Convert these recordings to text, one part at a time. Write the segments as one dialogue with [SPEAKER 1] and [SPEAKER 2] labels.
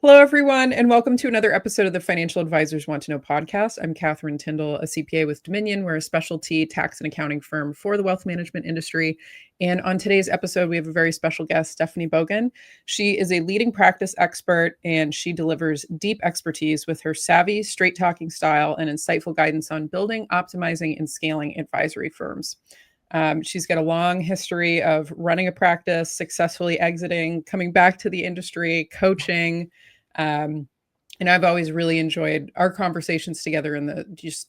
[SPEAKER 1] Hello, everyone, and welcome to another episode of the Financial Advisors Want to Know podcast. I'm Catherine Tindall, a CPA with Dominion. We're a specialty tax and accounting firm for the wealth management industry. And on today's episode, we have a very special guest, Stephanie Bogan. She is a leading practice expert, and she delivers deep expertise with her savvy, straight-talking style and insightful guidance on building, optimizing, and scaling advisory firms. She's got a long history of running a practice, successfully exiting, coming back to the industry, coaching. And I've always really enjoyed our conversations together and the just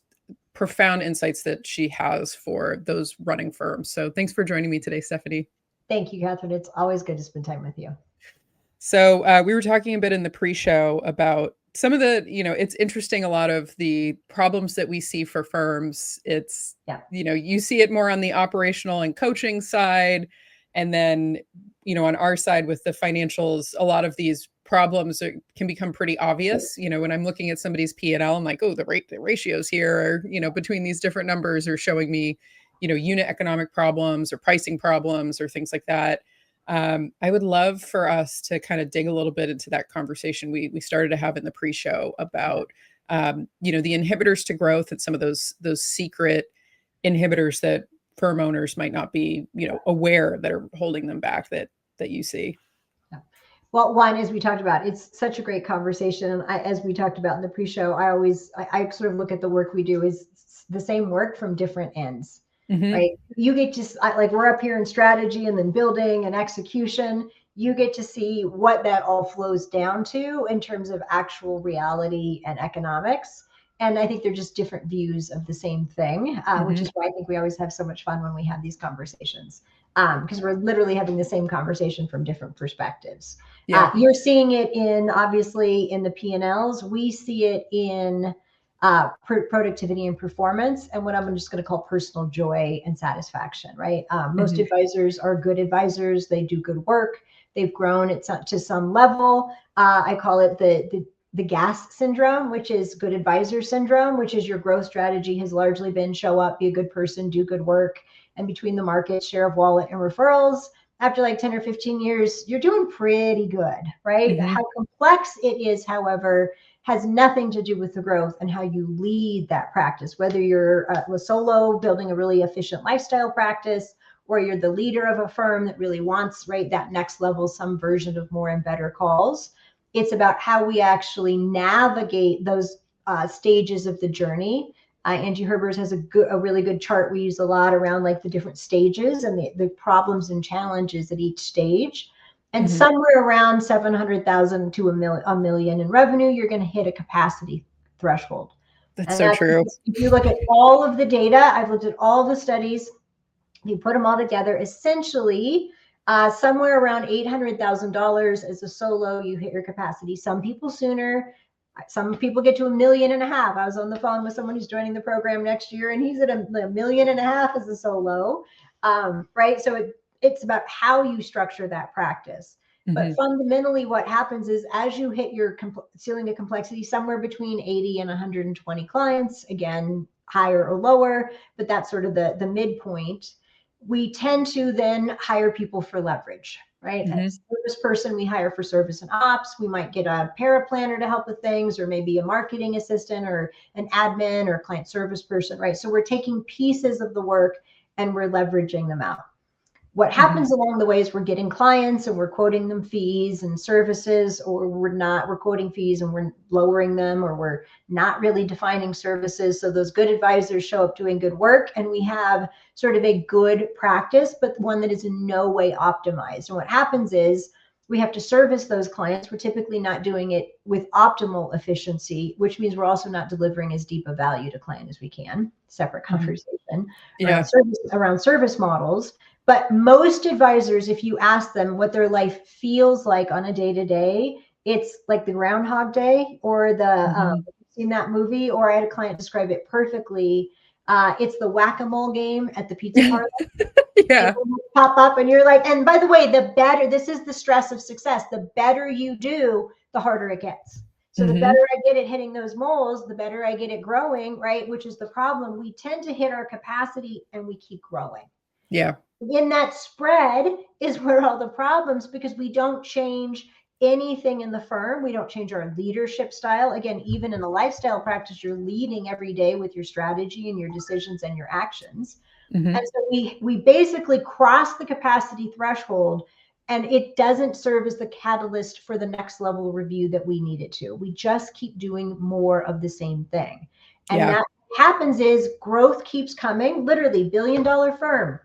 [SPEAKER 1] profound insights that she has for those running firms. So thanks for joining me today, Stephanie.
[SPEAKER 2] Thank you, Catherine. It's always good to spend time with you.
[SPEAKER 1] So we were talking a bit in the pre-show about some of the, it's interesting, a lot of the problems that we see for firms. It's, you see it more on the operational and coaching side. And then, on our side with the financials, a lot of these problems can become pretty obvious. When I'm looking at somebody's P&L, I'm like, oh, the ratios here are, between these different numbers are showing me, unit economic problems or pricing problems or things like that. I would love for us to kind of dig a little bit into that conversation we started to have in the pre-show about, the inhibitors to growth and some of those secret inhibitors that firm owners might not be, aware that are holding them back that you see.
[SPEAKER 2] Well, one, as we talked about, it's such a great conversation. As we talked about in the pre-show, I sort of look at the work we do as the same work from different ends, right? You get to, like, we're up here in strategy and then building and execution. You get to see what that all flows down to in terms of actual reality and economics. And I think they're just different views of the same thing, which is why I think we always have so much fun when we have these conversations, because we're literally having the same conversation from different perspectives. Yeah. You're seeing it obviously in the P&Ls. We see it in productivity and performance, and what I'm just going to call personal joy and satisfaction, right? Most advisors are good advisors. They do good work. They've grown to some level. I call it the GAS syndrome, which is good advisor syndrome, which is your growth strategy has largely been show up, be a good person, do good work. And between the market, share of wallet, and referrals, after like 10 or 15 years, you're doing pretty good, right? How complex it is, however, has nothing to do with the growth and how you lead that practice, whether you're a solo building a really efficient lifestyle practice, or you're the leader of a firm that really wants, right, that next level, some version of more and better calls. It's about how we actually navigate those stages of the journey. Angie Herbers has a really good chart we use a lot around like the different stages and the problems and challenges at each stage. And somewhere around 700,000 to a million in revenue, you're going to hit a capacity threshold.
[SPEAKER 1] That's so true.
[SPEAKER 2] If you look at all of the data, I've looked at all the studies, you put them all together, essentially, somewhere around $800,000 as a solo, you hit your capacity. Some people sooner. Some people get to $1.5 million. I was on the phone with someone who's joining the program next year, and he's at $1.5 million as a solo, right? So it's about how you structure that practice. But fundamentally, what happens is as you hit your ceiling of complexity, somewhere between 80 and 120 clients, again, higher or lower, but that's sort of the midpoint. We tend to then hire people for leverage, right? As a service person, we hire for service and ops. We might get a paraplanner to help with things, or maybe a marketing assistant or an admin or client service person, right? So we're taking pieces of the work and we're leveraging them out. What happens along the way is we're getting clients and we're quoting them fees and services, or we're quoting fees and we're lowering them, or we're not really defining services. So those good advisors show up doing good work, and we have sort of a good practice, but one that is in no way optimized. And what happens is we have to service those clients. We're typically not doing it with optimal efficiency, which means we're also not delivering as deep a value to client as we can. Separate conversation around service models. But most advisors, if you ask them what their life feels like on a day-to-day, it's like the Groundhog Day, or the seen that movie, or I had a client describe it perfectly. It's the whack-a-mole game at the pizza parlor.
[SPEAKER 1] Yeah.
[SPEAKER 2] Pop up and you're like, and by the way, this is the stress of success. The better you do, the harder it gets. So the better I get at hitting those moles, the better I get at growing, right? Which is the problem. We tend to hit our capacity and we keep growing.
[SPEAKER 1] Yeah.
[SPEAKER 2] In that spread is where all the problems, because we don't change anything in the firm. We don't change our leadership style. Again, even in a lifestyle practice, you're leading every day with your strategy and your decisions and your actions. And so we basically cross the capacity threshold, and it doesn't serve as the catalyst for the next level review that we need it to. We just keep doing more of the same thing. And that happens is growth keeps coming. Literally, billion-dollar firm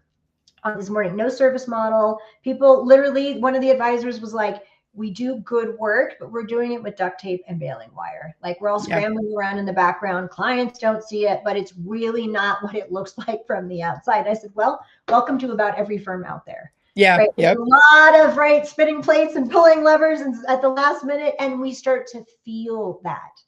[SPEAKER 2] on this morning, no service model. People literally, one of the advisors was like, we do good work, but we're doing it with duct tape and baling wire. Like we're all scrambling around in the background. Clients don't see it, but it's really not what it looks like from the outside. I said, well, welcome to about every firm out there.
[SPEAKER 1] Yeah.
[SPEAKER 2] Right? There's a lot of spinning plates and pulling levers and at the last minute, and we start to feel that.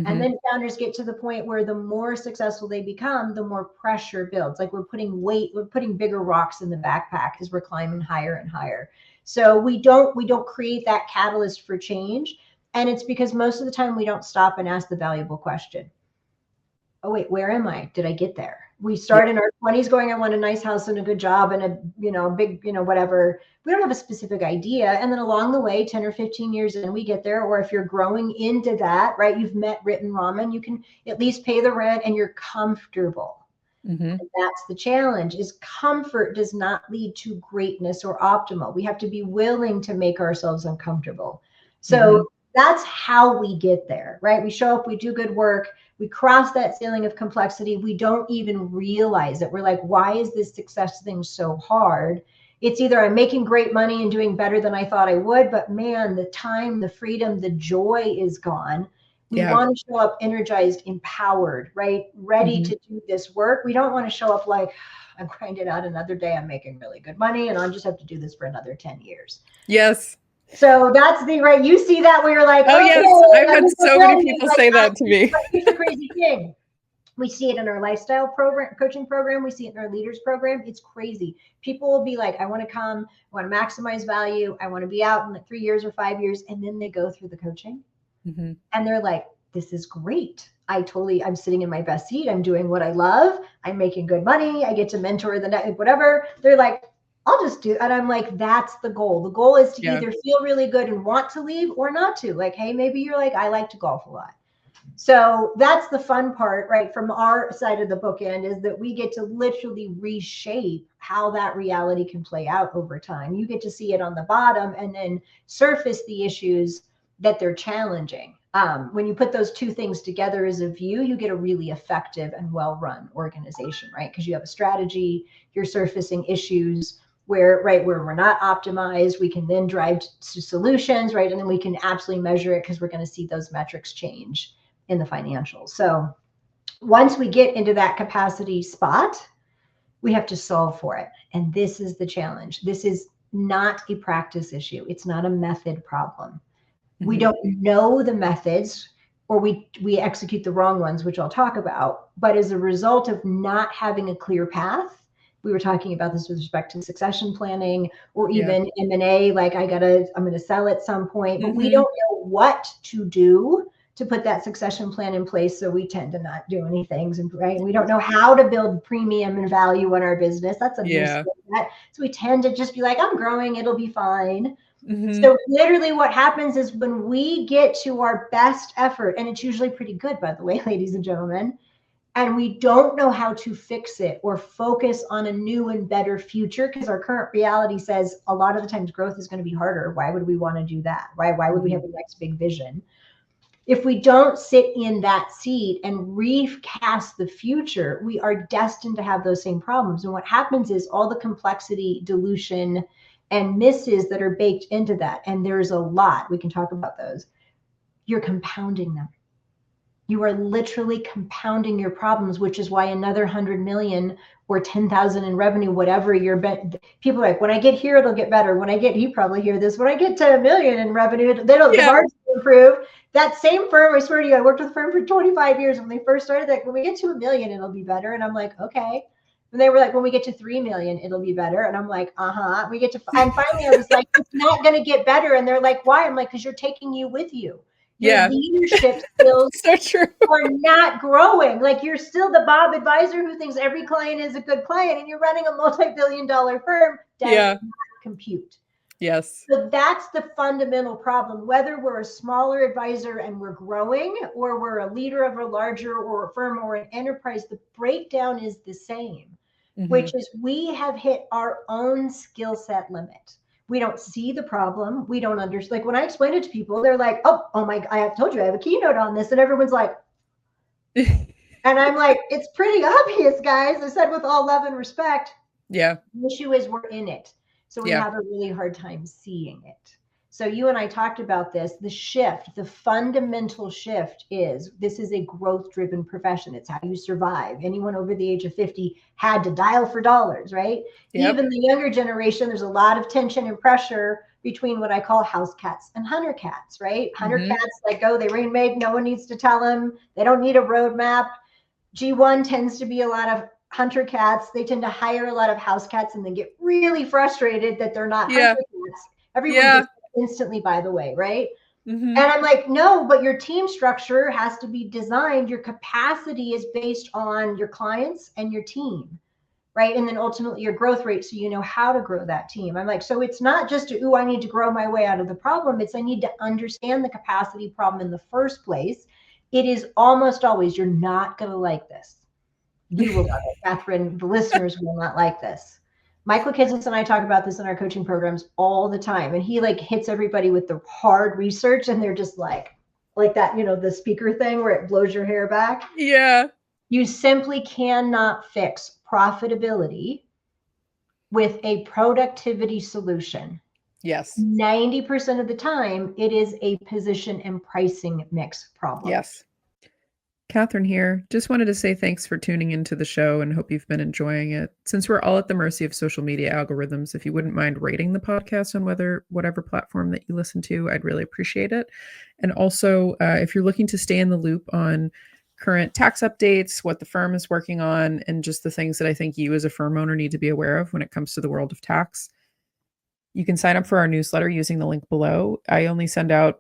[SPEAKER 2] And then founders get to the point where the more successful they become, the more pressure builds. Like we're putting bigger rocks in the backpack as we're climbing higher and higher. So we don't create that catalyst for change. And it's because most of the time we don't stop and ask the valuable question. Oh, wait, where am I? Did I get there? We start in our 20s going, I want a nice house and a good job and a big, whatever. We don't have a specific idea. And then along the way, 10 or 15 years in, we get there. Or if you're growing into that, right, you've met written ramen, you can at least pay the rent and you're comfortable. And that's the challenge, is comfort does not lead to greatness or optimal. We have to be willing to make ourselves uncomfortable. So that's how we get there, right? We show up, we do good work, we cross that ceiling of complexity. We don't even realize it. We're like, why is this success thing so hard? It's either I'm making great money and doing better than I thought I would, but man, the time, the freedom, the joy is gone. We want to show up energized, empowered, right? Ready to do this work. We don't want to show up like, I'm grinding out another day, I'm making really good money, and I just have to do this for another 10 years.
[SPEAKER 1] Yes.
[SPEAKER 2] So that's right. You see that where you're like,
[SPEAKER 1] oh yes, I've had so many people say that to me.
[SPEAKER 2] Here's the crazy thing. We see it in our lifestyle program, coaching program. We see it in our leaders program. It's crazy. People will be like, I want to come, I want to maximize value. I want to be out in like 3 years or 5 years. And then they go through the coaching and they're like, this is great. I'm sitting in my best seat. I'm doing what I love. I'm making good money. I get to mentor the next, whatever. They're like, I'll just do. And I'm like, that's the goal. The goal is to either feel really good and want to leave or not to. Like, hey, maybe you're like, I like to golf a lot. So that's the fun part, right? From our side of the bookend is that we get to literally reshape how that reality can play out over time. You get to see it on the bottom and then surface the issues that they're challenging. When you put those two things together as a view, you get a really effective and well-run organization, right? Because you have a strategy, you're surfacing issues where we're not optimized. We can then drive to solutions, right? And then we can absolutely measure it because we're going to see those metrics change in the financials. So once we get into that capacity spot, we have to solve for it. And this is the challenge. This is not a practice issue. It's not a method problem. We don't know the methods, or we execute the wrong ones, which I'll talk about. But as a result of not having a clear path, we were talking about this with respect to succession planning or even M&A, like I'm going to sell at some point, but we don't know what to do to put that succession plan in place. So we tend to not do any things, right? We don't know how to build premium and value in our business. That's a new skill set. So we tend to just be like, I'm growing, it'll be fine. So literally what happens is when we get to our best effort, and it's usually pretty good, by the way, ladies and gentlemen, and we don't know how to fix it or focus on a new and better future, because our current reality says a lot of the times growth is going to be harder. Why would we want to do that? Right? Why would we have the next big vision? If we don't sit in that seat and recast the future, we are destined to have those same problems. And what happens is all the complexity, dilution, and misses that are baked into that, and there's a lot, we can talk about those, you're compounding them. You are literally compounding your problems, which is why another 100 million or 10,000 in revenue, whatever people are like, when I get here, it'll get better. You probably hear this, when I get to 1 million in revenue, the margins improve. That same firm, I swear to you, I worked with the firm for 25 years. When they first started, like, when we get to 1 million, it'll be better. And I'm like, okay. And they were like, when we get to 3 million, it'll be better. And I'm like, we get to, and finally I was like, it's not going to get better. And they're like, why? I'm like, because you're taking you with you. Your leadership skills
[SPEAKER 1] so true.
[SPEAKER 2] are not growing. Like, you're still the Bob advisor who thinks every client is a good client, and you're running a multi-billion-dollar firm. Does not compute.
[SPEAKER 1] Yes.
[SPEAKER 2] So that's the fundamental problem. Whether we're a smaller advisor and we're growing, or we're a leader of a larger or a firm or an enterprise, the breakdown is the same, which is we have hit our own skill set limit. We don't see the problem. We don't understand. Like when I explain it to people, they're like, oh my, I have told you I have a keynote on this. And everyone's like, and I'm like, it's pretty obvious, guys. I said with all love and respect.
[SPEAKER 1] Yeah.
[SPEAKER 2] The issue is we're in it. So we have a really hard time seeing it. So you and I talked about this, the shift, the fundamental shift is this is a growth-driven profession. It's how you survive. Anyone over the age of 50 had to dial for dollars, right? Yep. Even the younger generation, there's a lot of tension and pressure between what I call house cats and hunter cats, right? Hunter cats, like, oh, they rainmaid, no one needs to tell them. They don't need a roadmap. G1 tends to be a lot of hunter cats. They tend to hire a lot of house cats and then get really frustrated that they're not hunter cats. Everyone gets instantly, by the way, right? And I'm like, no, but your team structure has to be designed. Your capacity is based on your clients and your team, right? And then ultimately your growth rate, so you know how to grow that team. I'm like, so it's not just, I need to grow my way out of the problem. It's I need to understand the capacity problem in the first place. It is almost always, you're not going to like this. You will love it. Catherine, the listeners will not like this. Michael Kitsis and I talk about this in our coaching programs all the time. And he like hits everybody with the hard research and they're just like that, the speaker thing where it blows your hair back.
[SPEAKER 1] Yeah.
[SPEAKER 2] You simply cannot fix profitability with a productivity solution.
[SPEAKER 1] Yes.
[SPEAKER 2] 90% of the time, it is a position and pricing mix problem.
[SPEAKER 1] Yes. Catherine here. Just wanted to say thanks for tuning into the show and hope you've been enjoying it. Since we're all at the mercy of social media algorithms, if you wouldn't mind rating the podcast on whatever platform that you listen to, I'd really appreciate it. And also, if you're looking to stay in the loop on current tax updates, what the firm is working on, and just the things that I think you as a firm owner need to be aware of when it comes to the world of tax, you can sign up for our newsletter using the link below. I only send out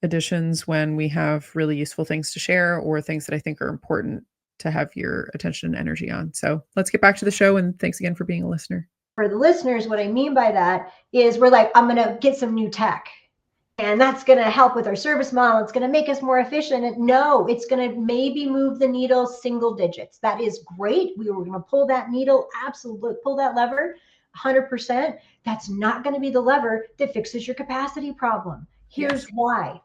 [SPEAKER 1] editions when we have really useful things to share or things that I think are important to have your attention and energy on. So let's get back to the show, and thanks again for being a listener.
[SPEAKER 2] For the listeners, what I mean by that is we're like, I'm going to get some new tech and that's going to help with our service model. It's going to make us more efficient. And no, it's going to maybe move the needle single digits. That is great. We were going to pull that needle, absolutely pull that lever 100%. That's not going to be the lever that fixes your capacity problem. Here's why.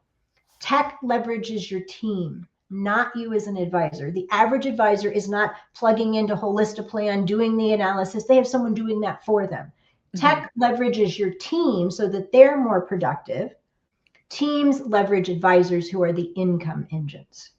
[SPEAKER 2] Tech leverages your team, not you as an advisor. The average advisor is not plugging into Holistiplan, doing the analysis. They have someone doing that for them. Tech leverages your team so that they're more productive. Teams leverage advisors who are the income engines.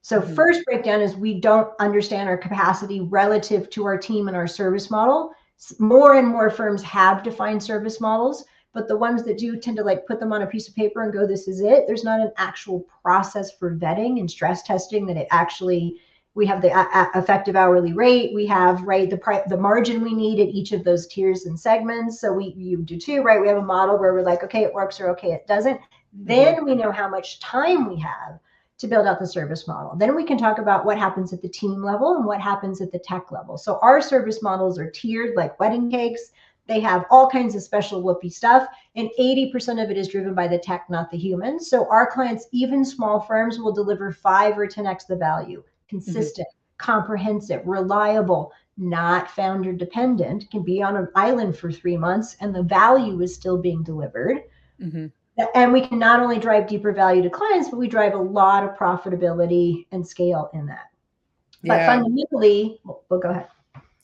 [SPEAKER 2] So first breakdown is we don't understand our capacity relative to our team and our service model. More and more firms have defined service models, but the ones that do tend to like put them on a piece of paper and go, this is it. There's not an actual process for vetting and stress testing that it actually, we have the effective hourly rate. We have, right, the margin we need at each of those tiers and segments. So you do too, right? We have a model where we're like, okay, it works or okay, it doesn't. Then we know how much time we have to build out the service model. Then we can talk about what happens at the team level and what happens at the tech level. So our service models are tiered like wedding cakes. They have all kinds of special whoopee stuff, and 80% of it is driven by the tech, not the humans. So our clients, even small firms, will deliver 5 or 10x the value. Consistent, comprehensive, reliable, not founder dependent, can be on an island for 3 months and the value is still being delivered. And we can not only drive deeper value to clients, but we drive a lot of profitability and scale in that. But fundamentally, well, go ahead.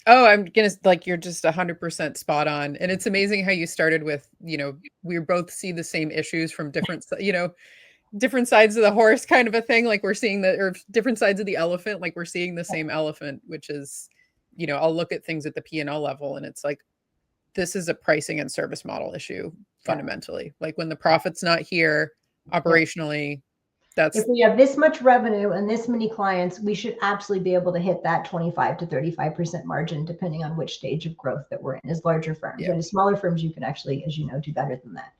[SPEAKER 1] Oh, I'm going to like, you're just 100% spot on. And it's amazing how you started with, we both see the same issues from different, different sides of the horse kind of a thing. Like we're seeing or different sides of the elephant, like we're seeing the same elephant, which is, I'll look at things at the P&L level and it's like, this is a pricing and service model issue fundamentally. Like when the profit's not here operationally,
[SPEAKER 2] if we have this much revenue and this many clients, we should absolutely be able to hit that 25 to 35% margin, depending on which stage of growth that we're in as larger firms. And as smaller firms, you can actually, as you know, do better than that.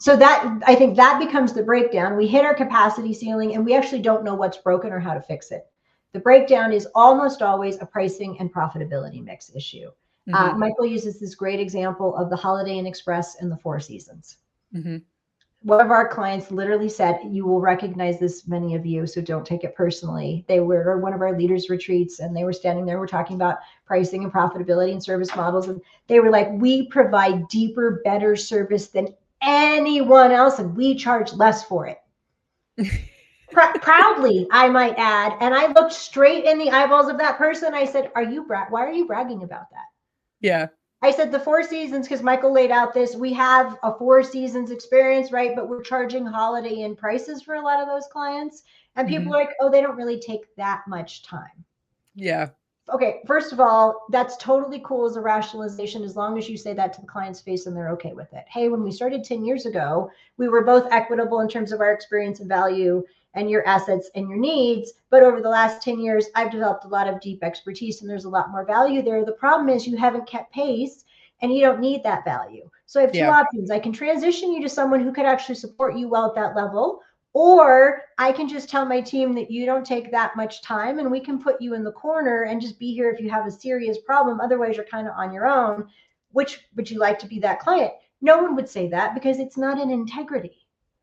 [SPEAKER 2] So that, I think that becomes the breakdown. We hit our capacity ceiling and we actually don't know what's broken or how to fix it. The breakdown is almost always a pricing and profitability mix issue. Michael uses this great example of the Holiday Inn Express and the Four Seasons.
[SPEAKER 1] Mm-hmm.
[SPEAKER 2] One of our clients literally said, you will recognize this, many of you, so don't take it personally. They were one of our leaders retreats and they were standing there, we're talking about pricing and profitability and service models. And they were like, we provide deeper, better service than anyone else and we charge less for it. Proudly, I might add. And I looked straight in the eyeballs of that person. I said, why are you bragging about that?
[SPEAKER 1] Yeah.
[SPEAKER 2] I said the Four Seasons, because Michael laid out this, we have a Four Seasons experience, right? But we're charging Holiday Inn prices for a lot of those clients. And people are like, oh, they don't really take that much time.
[SPEAKER 1] Yeah.
[SPEAKER 2] Okay, first of all, that's totally cool as a rationalization, as long as you say that to the client's face and they're okay with it. Hey, when we started 10 years ago, we were both equitable in terms of our experience and value and your assets and your needs. But over the last 10 years, I've developed a lot of deep expertise and there's a lot more value there. The problem is you haven't kept pace and you don't need that value. So I have two options. I can transition you to someone who could actually support you well at that level, or I can just tell my team that you don't take that much time and we can put you in the corner and just be here if you have a serious problem. Otherwise, you're kind of on your own. Which would you like to be that client? No one would say that because it's not an integrity.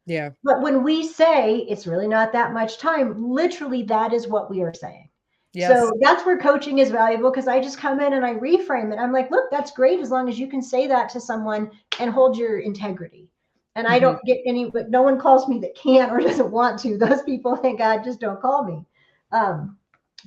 [SPEAKER 1] Yeah.
[SPEAKER 2] But when we say it's really not that much time, literally that is what we are saying. Yes. So that's where coaching is valuable, because I just come in and I reframe it. I'm like, look, that's great as long as you can say that to someone and hold your integrity. And I don't get any, but no one calls me that can't or doesn't want to. Those people, thank God, just don't call me.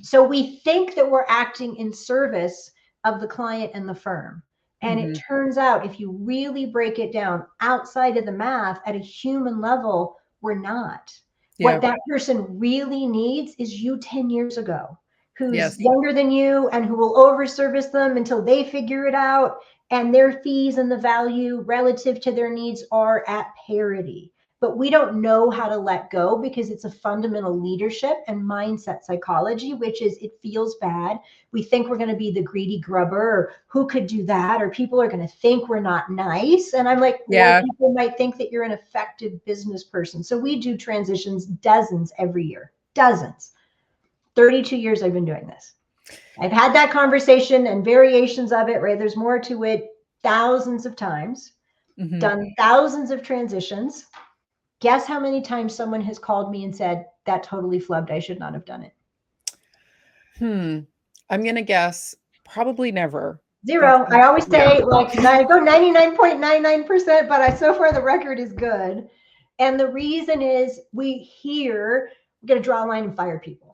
[SPEAKER 2] So we think that we're acting in service of the client and the firm. And it turns out, if you really break it down outside of the math at a human level, we're not. What that person really needs is you 10 years ago, who's younger than you and who will overservice them until they figure it out. And their fees and the value relative to their needs are at parity. But we don't know how to let go because it's a fundamental leadership and mindset psychology, which is it feels bad. We think we're going to be the greedy grubber, or who could do that? Or people are going to think we're not nice. And I'm like, well, people might think that you're an effective business person. So we do transitions, dozens every year, dozens. 32 years I've been doing this. I've had that conversation and variations of it, right? There's more to it, thousands of times, done thousands of transitions. Guess how many times someone has called me and said, that totally flubbed, I should not have done it.
[SPEAKER 1] I'm going to guess probably never.
[SPEAKER 2] Zero. I always say like I go 99.99%, but so far the record is good. And the reason is we're going to draw a line and fire people.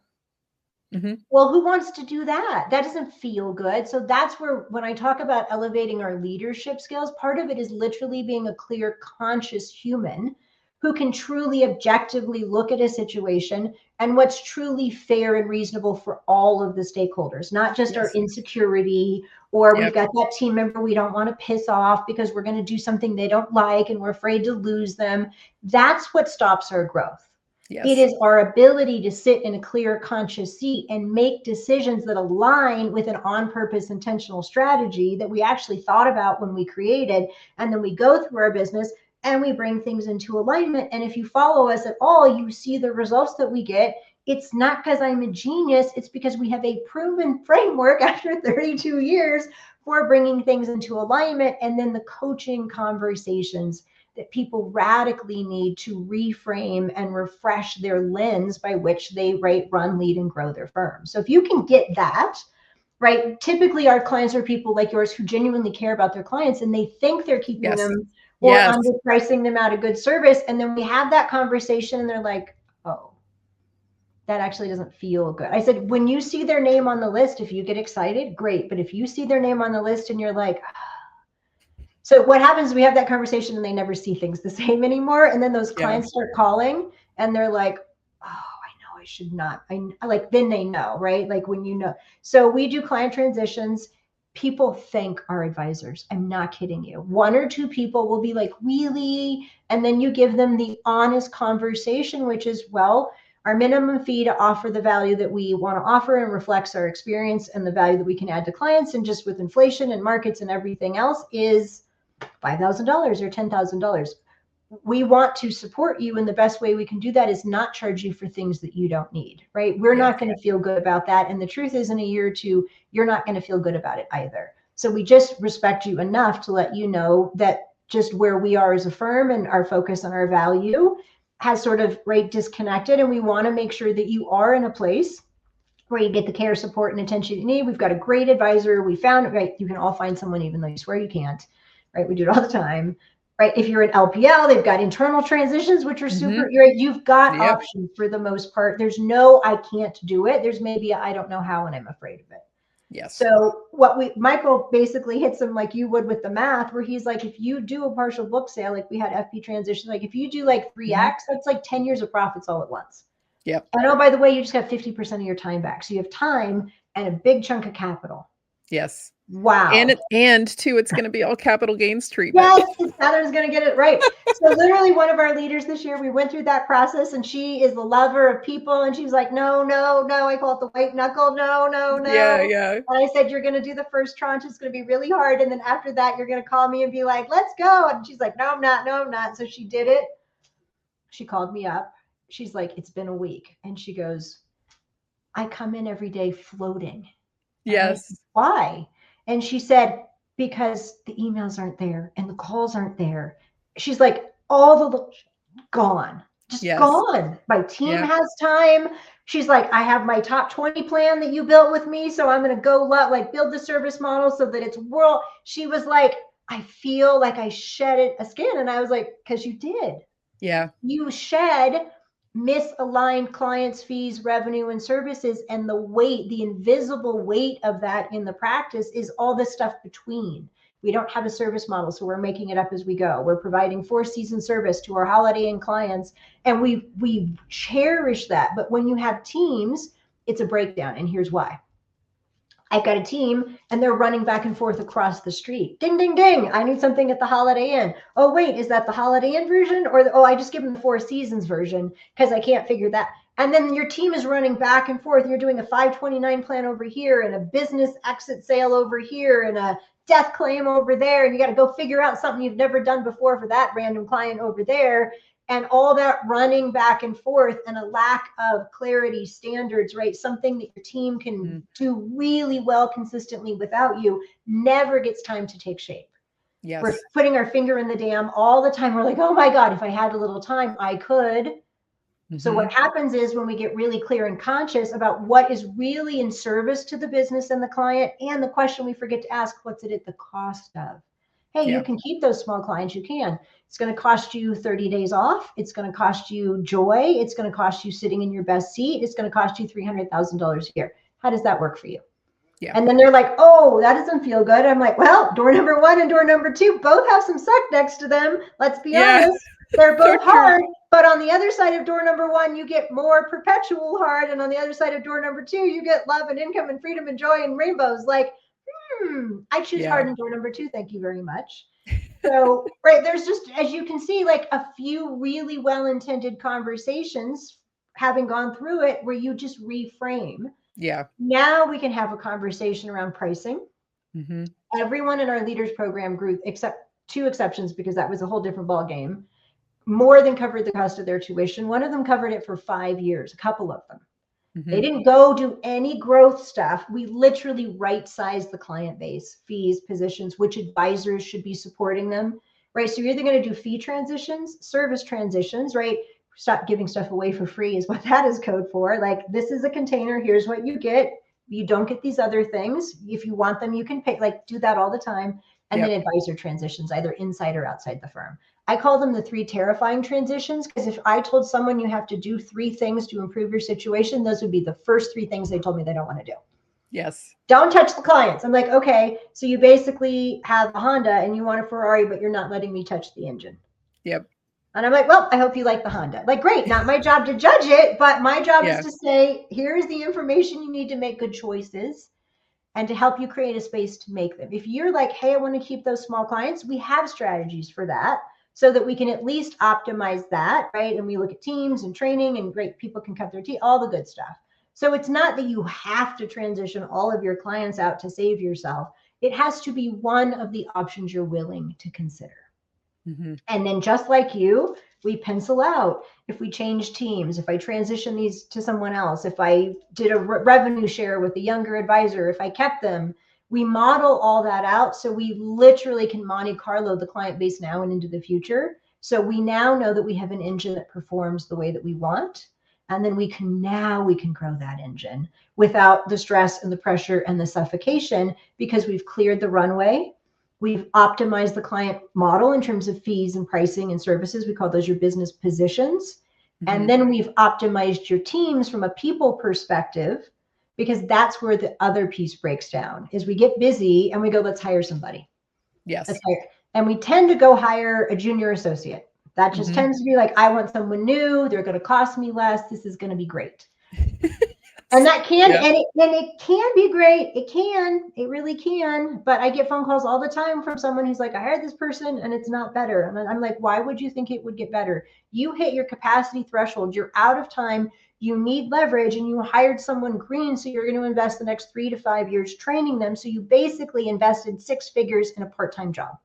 [SPEAKER 2] Well, who wants to do that? That doesn't feel good. So that's where, when I talk about elevating our leadership skills, part of it is literally being a clear, conscious human who can truly objectively look at a situation and what's truly fair and reasonable for all of the stakeholders, not just our insecurity, or we've got that team member we don't want to piss off because we're going to do something they don't like and we're afraid to lose them. That's what stops our growth. It is our ability to sit in a clear, conscious seat and make decisions that align with an on-purpose, intentional strategy that we actually thought about when we created. And then we go through our business and we bring things into alignment. And if you follow us at all, you see the results that we get. It's not because I'm a genius. It's because we have a proven framework after 32 years for bringing things into alignment. And then the coaching conversations that people radically need to reframe and refresh their lens by which they run, lead, and grow their firm. So if you can get that, right? Typically our clients are people like yours who genuinely care about their clients and they think they're keeping them or underpricing them out of good service. And then we have that conversation and they're like, oh, that actually doesn't feel good. I said, when you see their name on the list, if you get excited, great. But if you see their name on the list and you're like, so what happens is we have that conversation and they never see things the same anymore. And then those clients start calling and they're like, oh, I know I should not. Then they know, right? Like when you know. So we do client transitions. People thank our advisors. I'm not kidding you. One or two people will be like, really? And then you give them the honest conversation, which is, well, our minimum fee to offer the value that we want to offer and reflects our experience and the value that we can add to clients. And just with inflation and markets and everything else is $5,000 or $10,000. We want to support you, and the best way we can do that is not charge you for things that you don't need, right? We're not going to feel good about that. And the truth is, in a year or two, you're not going to feel good about it either. So we just respect you enough to let you know that just where we are as a firm and our focus on our value has sort of disconnected. And we want to make sure that you are in a place where you get the care, support, and attention you need. We've got a great advisor. We found it, right? You can all find someone, even though you swear you can't, right? We do it all the time, right? If you're an LPL, they've got internal transitions, which are super, right? You've got options for the most part. There's no, I can't do it. There's maybe, I don't know how, and I'm afraid of it.
[SPEAKER 1] Yes.
[SPEAKER 2] So Michael basically hits him like you would with the math, where he's like, if you do a partial book sale, like we had FP transition, like if you do like 3X, that's like 10 years of profits all at once.
[SPEAKER 1] Yep.
[SPEAKER 2] And oh, by the way, you just got 50% of your time back. So you have time and a big chunk of capital.
[SPEAKER 1] Yes.
[SPEAKER 2] Wow.
[SPEAKER 1] And too, it's going to be all capital gains treatment.
[SPEAKER 2] Yes, Catherine's going to get it right. So literally one of our leaders this year, we went through that process, and she is the lover of people. And she's like, no. I call it the white knuckle. No.
[SPEAKER 1] Yeah.
[SPEAKER 2] And I said, you're going to do the first tranche. It's going to be really hard. And then after that, you're going to call me and be like, let's go. And she's like, no, I'm not. So she did it. She called me up. She's like, it's been a week. And she goes, I come in every day floating.
[SPEAKER 1] Yes.
[SPEAKER 2] Said, why? And she said, because the emails aren't there and the calls aren't there. She's like, all the gone, just gone. My team has time. She's like, I have my top 20 plan that you built with me. So I'm going to go build the service model so that it's world. She was like, I feel like I shed a skin. And I was like, because you did.
[SPEAKER 1] Yeah.
[SPEAKER 2] You shed misaligned clients, fees, revenue, and services. And the weight, the invisible weight of that in the practice is all the stuff between. We don't have a service model, so we're making it up as we go. We're providing 4-season service to our Holiday Inn clients, and we cherish that. But when you have teams, it's a breakdown, and here's why. I've got a team and they're running back and forth across the street. Ding, ding, ding. I need something at the Holiday Inn. Oh, wait, is that the Holiday Inn version? Or, I just give them the 4 Seasons version because I can't figure that. And then your team is running back and forth. You're doing a 529 plan over here and a business exit sale over here and a death claim over there. And you got to go figure out something you've never done before for that random client over there. And all that running back and forth and a lack of clarity, standards, right? Something that your team can do really well consistently without you never gets time to take shape.
[SPEAKER 1] Yes.
[SPEAKER 2] We're putting our finger in the dam all the time. We're like, oh my God, if I had a little time, I could. So what happens is when we get really clear and conscious about what is really in service to the business and the client, and the question we forget to ask, what's it at the cost of? Hey, you can keep those small clients, you can. It's going to cost you 30 days off. It's going to cost you joy. It's going to cost you sitting in your best seat. It's going to cost you $300,000 a year. How does that work for you?
[SPEAKER 1] Yeah.
[SPEAKER 2] And then they're like, oh, that doesn't feel good. I'm like, well, door number 1 and door number 2 both have some suck next to them. Let's be honest. They're both hard. But on the other side of door number 1, you get more perpetual hard. And on the other side of door number 2, you get love and income and freedom and joy and rainbows. Like, I choose hard in door number 2. Thank you very much. So, right, there's just, as you can see, like a few really well-intended conversations having gone through it where you just reframe.
[SPEAKER 1] Yeah.
[SPEAKER 2] Now we can have a conversation around pricing. Everyone in our leaders program group, except 2 exceptions, because that was a whole different ball game, more than covered the cost of their tuition. One of them covered it for 5 years, a couple of them. They didn't go do any growth stuff. We literally right-sized the client base, fees, positions, which advisors should be supporting them, right? So you're either going to do fee transitions, service transitions, right? Stop giving stuff away for free is what that is code for. Like, this is a container. Here's what you get. You don't get these other things. If you want them, you can pay, like do that all the time. And then advisor transitions, either inside or outside the firm. I call them the 3 terrifying transitions, because if I told someone you have to do 3 things to improve your situation, those would be the first 3 things they told me they don't want to do.
[SPEAKER 1] Yes.
[SPEAKER 2] Don't touch the clients. I'm like, okay, so you basically have a Honda and you want a Ferrari, but you're not letting me touch the engine.
[SPEAKER 1] Yep.
[SPEAKER 2] And I'm like, well, I hope you like the Honda. Like, great, not my job to judge it, but my job is to say, here's the information you need to make good choices and to help you create a space to make them. If you're like, hey, I want to keep those small clients, we have strategies for that so that we can at least optimize that, right? And we look at teams and training, and great, people can cut their teeth, all the good stuff. So it's not that you have to transition all of your clients out to save yourself. It has to be one of the options you're willing to consider. And then just like you, we pencil out if we change teams, if I transition these to someone else, if I did a revenue share with a younger advisor, if I kept them, We model all that out. So we literally can Monte Carlo the client base now and into the future. So we now know that we have an engine that performs the way that we want. And then we can grow that engine without the stress and the pressure and the suffocation, because we've cleared the runway. We've optimized the client model in terms of fees and pricing and services. We call those your business positions. And then we've optimized your teams from a people perspective, because that's where the other piece breaks down, is we get busy and we go, let's hire somebody.
[SPEAKER 1] Yes.
[SPEAKER 2] Let's hire. And we tend to go hire a junior associate. That just tends to be like, I want someone new. They're going to cost me less. This is going to be great. And that can, and it can be great. It really can. But I get phone calls all the time from someone who's like, I hired this person and it's not better. And I'm like, why would you think it would get better? You hit your capacity threshold. You're out of time. You need leverage, and you hired someone green. So you're going to invest the next 3 to 5 years training them. So you basically invested 6 figures in a part-time job.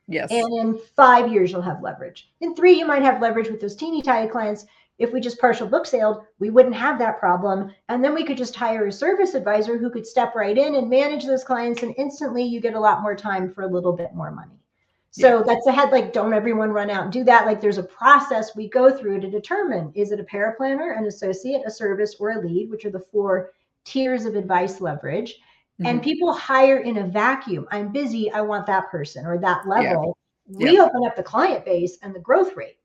[SPEAKER 1] Yes.
[SPEAKER 2] And in 5 years, you'll have leverage. In 3, you might have leverage with those teeny tiny clients. If we just partial book sailed, we wouldn't have that problem. And then we could just hire a service advisor who could step right in and manage those clients. And instantly you get a lot more time for a little bit more money. So that's ahead. Like, don't everyone run out and do that. Like, there's a process we go through to determine, is it a paraplanner, an associate, a service, or a lead, which are the 4 tiers of advice leverage. And people hire in a vacuum. I'm busy, I want that person or that level. We open up the client base and the growth rate.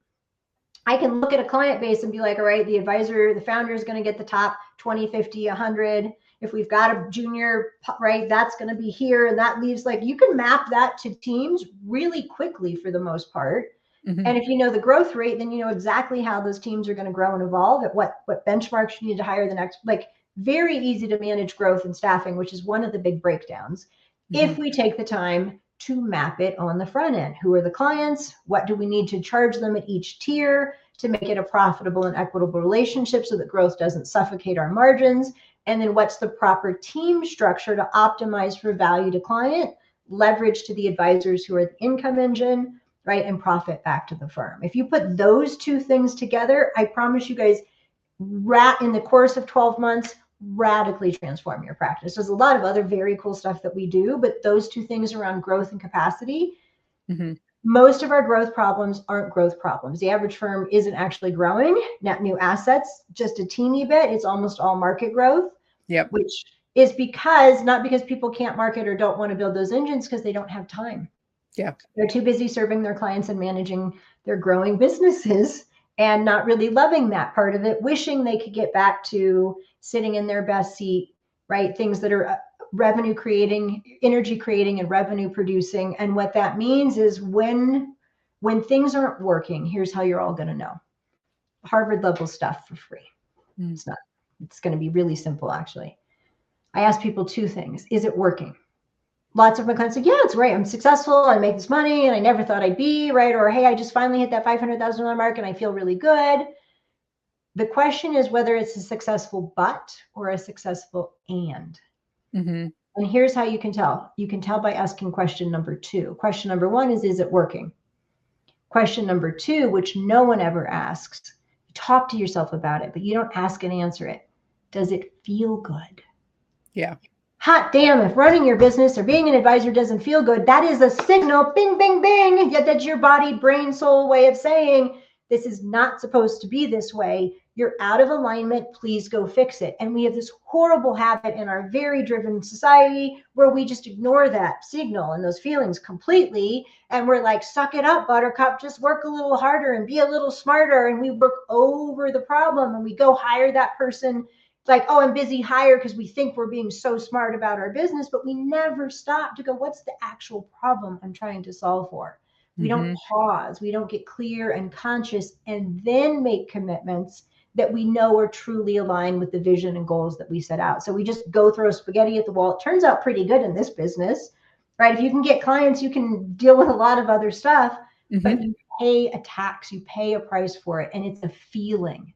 [SPEAKER 2] I can look at a client base and be like, all right, the advisor, the founder is going to get the top 20, 50, 100. If we've got a junior, right, that's going to be here. And that leaves, like, you can map that to teams really quickly for the most part. And if you know the growth rate, then you know exactly how those teams are going to grow and evolve, at what benchmarks you need to hire the next, like, very easy to manage growth and staffing, which is one of the big breakdowns. If we take the time to map it on the front end. Who are the clients? What do we need to charge them at each tier to make it a profitable and equitable relationship so that growth doesn't suffocate our margins? And then what's the proper team structure to optimize for value to client, leverage to the advisors who are the income engine, right? And profit back to the firm. If you put those 2 things together, I promise you guys, in the course of 12 months, radically transform your practice. There's a lot of other very cool stuff that we do, but those 2 things around growth and capacity, most of our growth problems aren't growth problems. The average firm isn't actually growing net new assets, just a teeny bit. It's almost all market growth, which is not because people can't market or don't want to build those engines, because they don't have time. They're too busy serving their clients and managing their growing businesses and not really loving that part of it, wishing they could get back to sitting in their best seat, right? Things that are revenue creating, energy creating, and revenue producing. And what that means is when things aren't working, here's how you're all going to know. Harvard level stuff for free. It's not. It's going to be really simple, actually. I ask people 2 things. Is it working? Lots of my clients say, yeah, it's great. I'm successful. I make this money and I never thought I'd be, right? Or, hey, I just finally hit that $500,000 mark and I feel really good. The question is whether it's a successful but or a successful and. And here's how you can tell. You can tell by asking question number 2. Question number 1 is it working? Question number 2, which no one ever asks, talk to yourself about it, but you don't ask and answer it. Does it feel good? Hot damn, if running your business or being an advisor doesn't feel good, that is a signal, bing, bing, bing, yet that's your body, brain, soul way of saying, this is not supposed to be this way. You're out of alignment. Please go fix it. And we have this horrible habit in our very driven society where we just ignore that signal and those feelings completely. And we're like, suck it up, buttercup, just work a little harder and be a little smarter. And we work over the problem and we go hire that person. It's like, oh, I'm busy, hire, because we think we're being so smart about our business, but we never stop to go, what's the actual problem I'm trying to solve for? We don't pause. We don't get clear and conscious and then make commitments that we know are truly aligned with the vision and goals that we set out. So we just go throw spaghetti at the wall. It turns out pretty good in this business, right? If you can get clients, you can deal with a lot of other stuff, but you pay a tax, you pay a price for it, and it's a feeling.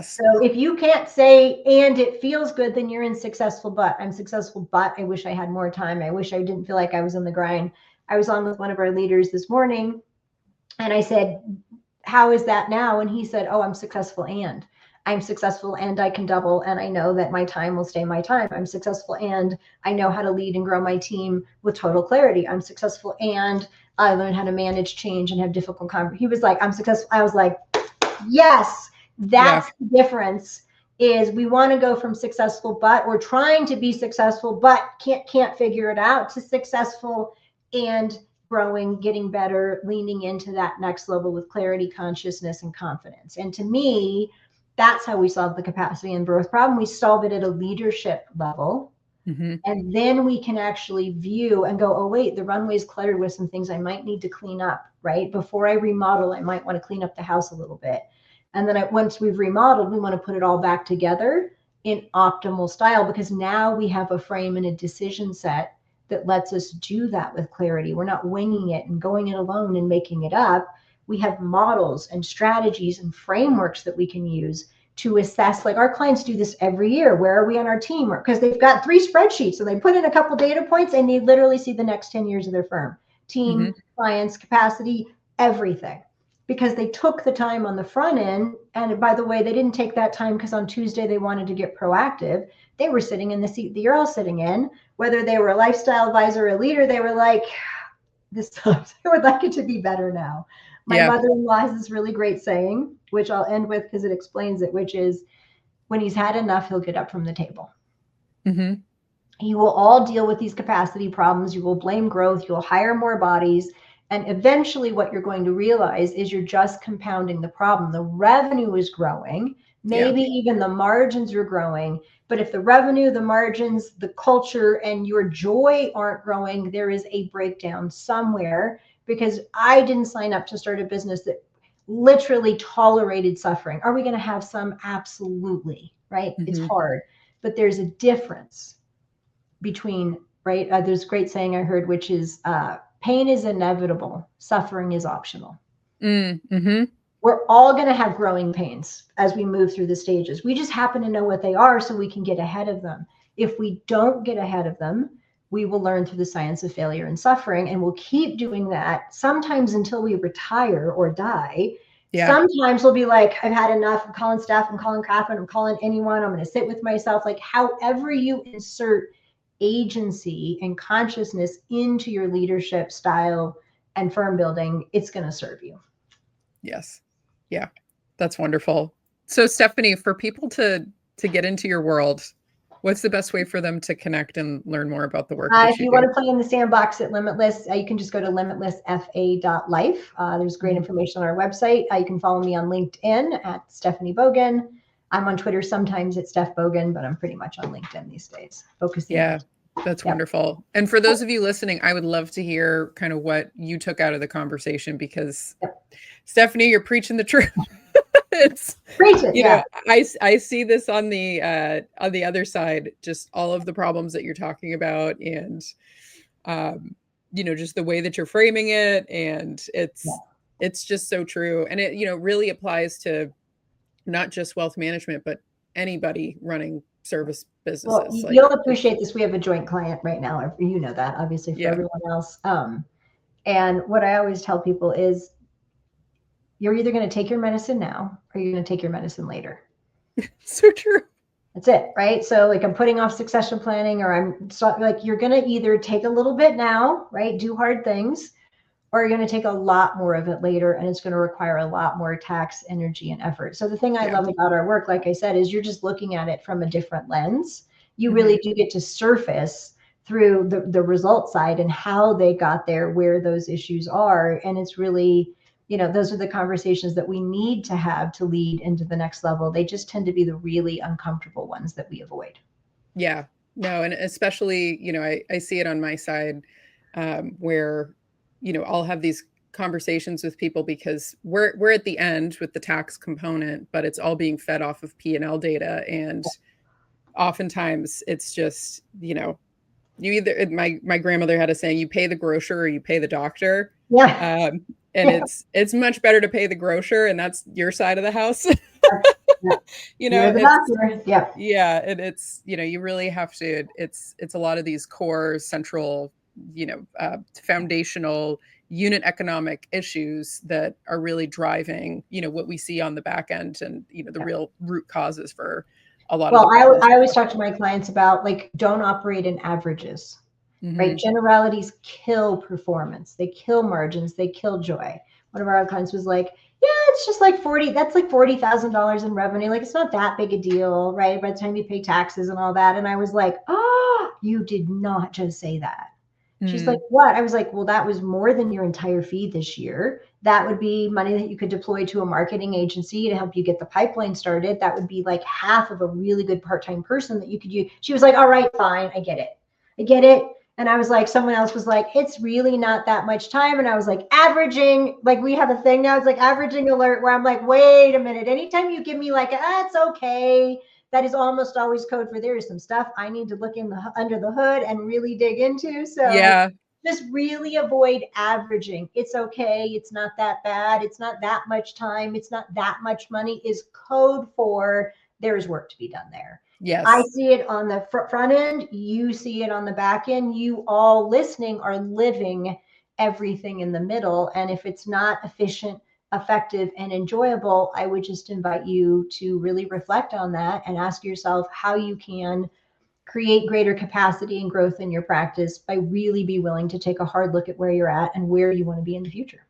[SPEAKER 2] So if you can't say, and it feels good, then you're in successful, but I'm successful, but I wish I had more time. I wish I didn't feel like I was in the grind. I was on with one of our leaders this morning and I said, how is that now? And he said, oh, I'm successful. And I'm successful and I can double, and I know that my time will stay my time. I'm successful and I know how to lead and grow my team with total clarity. I'm successful and I learned how to manage change and have difficult conversations. He was like, I'm successful. I was like, yes, that's the difference. Is we want to go from successful but, or trying to be successful but can't figure it out, to successful and growing, getting better, leaning into that next level with clarity, consciousness, and confidence. And to me, that's how we solve the capacity and growth problem. We solve it at a leadership level. And then we can actually view and go, oh, wait, the runway's cluttered with some things I might need to clean up, right? Before I remodel, I might want to clean up the house a little bit. And then once we've remodeled, we want to put it all back together in optimal style, because now we have a frame and a decision set that lets us do that with clarity. We're not winging it and going it alone and making it up. We have models and strategies and frameworks that we can use to assess. Like, our clients do this every year. Where are we on our team? Because they've got 3 spreadsheets, so they put in a couple data points and they literally see the next 10 years of their firm, team, clients, capacity, everything, because they took the time on the front end. And by the way, they didn't take that time because on Tuesday they wanted to get proactive. They were sitting in the seat that you're all sitting in, whether they were a lifestyle advisor or a leader. They were like, this sucks. I would like it to be better now. My mother-in-law has this really great saying, which I'll end with because it explains it, which is, when he's had enough, he'll get up from the table. You will all deal with these capacity problems. You will blame growth. You'll hire more bodies. And eventually what you're going to realize is you're just compounding the problem. The revenue is growing. Maybe even the margins are growing. But if the revenue, the margins, the culture, and your joy aren't growing, there is a breakdown somewhere. Because I didn't sign up to start a business that literally tolerated suffering. Are we going to have some? Absolutely, right? It's hard. But there's a difference between, right? There's a great saying I heard, which is, pain is inevitable, suffering is optional. We're all going to have growing pains as we move through the stages. We just happen to know what they are so we can get ahead of them. If we don't get ahead of them, we will learn through the science of failure and suffering, and we'll keep doing that sometimes until we retire or die. Sometimes we'll be like, I've had enough. I'm calling Steph, I'm calling Catherine, I'm calling anyone. I'm going to sit with myself. Like, however you insert agency and consciousness into your leadership style and firm building, it's going to serve you.
[SPEAKER 1] Yes. Yeah. That's wonderful. So Stephanie, for people to get into your world, what's the best way for them to connect and learn more about the work that
[SPEAKER 2] if you want to play in the sandbox at Limitless, you can just go to limitlessfa.life. There's great information on our website. You can follow me on LinkedIn at Stephanie Bogan. I'm on Twitter sometimes at Steph Bogan, but I'm pretty much on LinkedIn these days.
[SPEAKER 1] That's wonderful. And for those of you listening, I would love to hear kind of what you took out of the conversation, because Stephanie, you're preaching the truth. It's, you know, I see this on the other side, just all of the problems that you're talking about, and you know, just the way that you're framing it, and it's just so true. And it, you know, really applies to not just wealth management, but anybody running service businesses.
[SPEAKER 2] Well, you'll appreciate this. We have a joint client right now. You know that, obviously, for everyone else. And what I always tell people is, you're either going to take your medicine now or you're going to take your medicine later.
[SPEAKER 1] So true.
[SPEAKER 2] That's it, right? So like, I'm putting off succession planning, or you're going to either take a little bit now, right? Do hard things, or you're going to take a lot more of it later, and it's going to require a lot more tax, energy, and effort. So the thing I love about our work, like I said, is you're just looking at it from a different lens. You really do get to surface through the result side and how they got there, where those issues are. And it's really, you know, those are the conversations that we need to have to lead into the next level. They just tend to be the really uncomfortable ones that we avoid.
[SPEAKER 1] Yeah, no. And especially, you know, I see it on my side, where, you know, I'll have these conversations with people because we're at the end with the tax component, but it's all being fed off of P&L data. And oftentimes it's just, you know, you either, my grandmother had a saying, you pay the grocer or you pay the doctor. And it's much better to pay the grocer, and that's your side of the house. You know, and it's, you know, you really have to, it's a lot of these core central, you know, foundational unit economic issues that are really driving, what we see on the back end and, the real root causes for a lot of the problems.
[SPEAKER 2] I always talk to my clients about, like, don't operate in averages, right? Generalities kill performance. They kill margins. They kill joy. One of our clients was like, yeah, it's just like that's like $40,000 in revenue. Like, it's not that big a deal, right? By the time you pay taxes and all that. And I was like, oh, you did not just say that. She's like, what? I was like, well, that was more than your entire fee this year. That would be money that you could deploy to a marketing agency to help you get the pipeline started. That would be like half of a really good part-time person that you could use. She was like, all right, fine. I get it. I get it. And I was like, someone else was like, it's really not that much time. And I was like, averaging, like, we have a thing now. It's like averaging alert, where I'm like, wait a minute. Anytime you give me like, it's okay, that is almost always code for there is some stuff I need to look under the hood and really dig into. So
[SPEAKER 1] yeah,
[SPEAKER 2] just really avoid averaging. It's okay. It's not that bad. It's not that much time. It's not that much money is code for there's work to be done there.
[SPEAKER 1] yes.
[SPEAKER 2] I see it on the front end. You see it on the back end. You all listening are living everything in the middle. And if it's not efficient, effective, and enjoyable, I would just invite you to really reflect on that and ask yourself how you can create greater capacity and growth in your practice by really be willing to take a hard look at where you're at and where you want to be in the future.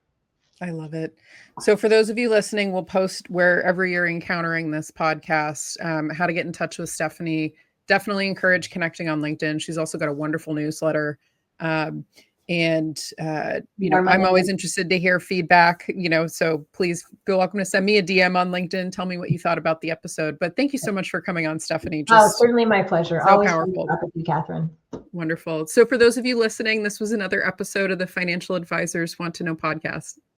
[SPEAKER 1] I love it. So for those of you listening, we'll post wherever you're encountering this podcast, how to get in touch with Stephanie. Definitely encourage connecting on LinkedIn. She's also got a wonderful newsletter. I'm always interested to hear feedback, so please feel welcome to send me a DM on LinkedIn. Tell me what you thought about the episode. But thank you so much for coming on, Stephanie.
[SPEAKER 2] Certainly my pleasure.
[SPEAKER 1] So
[SPEAKER 2] always
[SPEAKER 1] powerful.
[SPEAKER 2] Up with you, Catherine.
[SPEAKER 1] Wonderful. So for those of you listening, this was another episode of the Financial Advisors Want to Know podcast.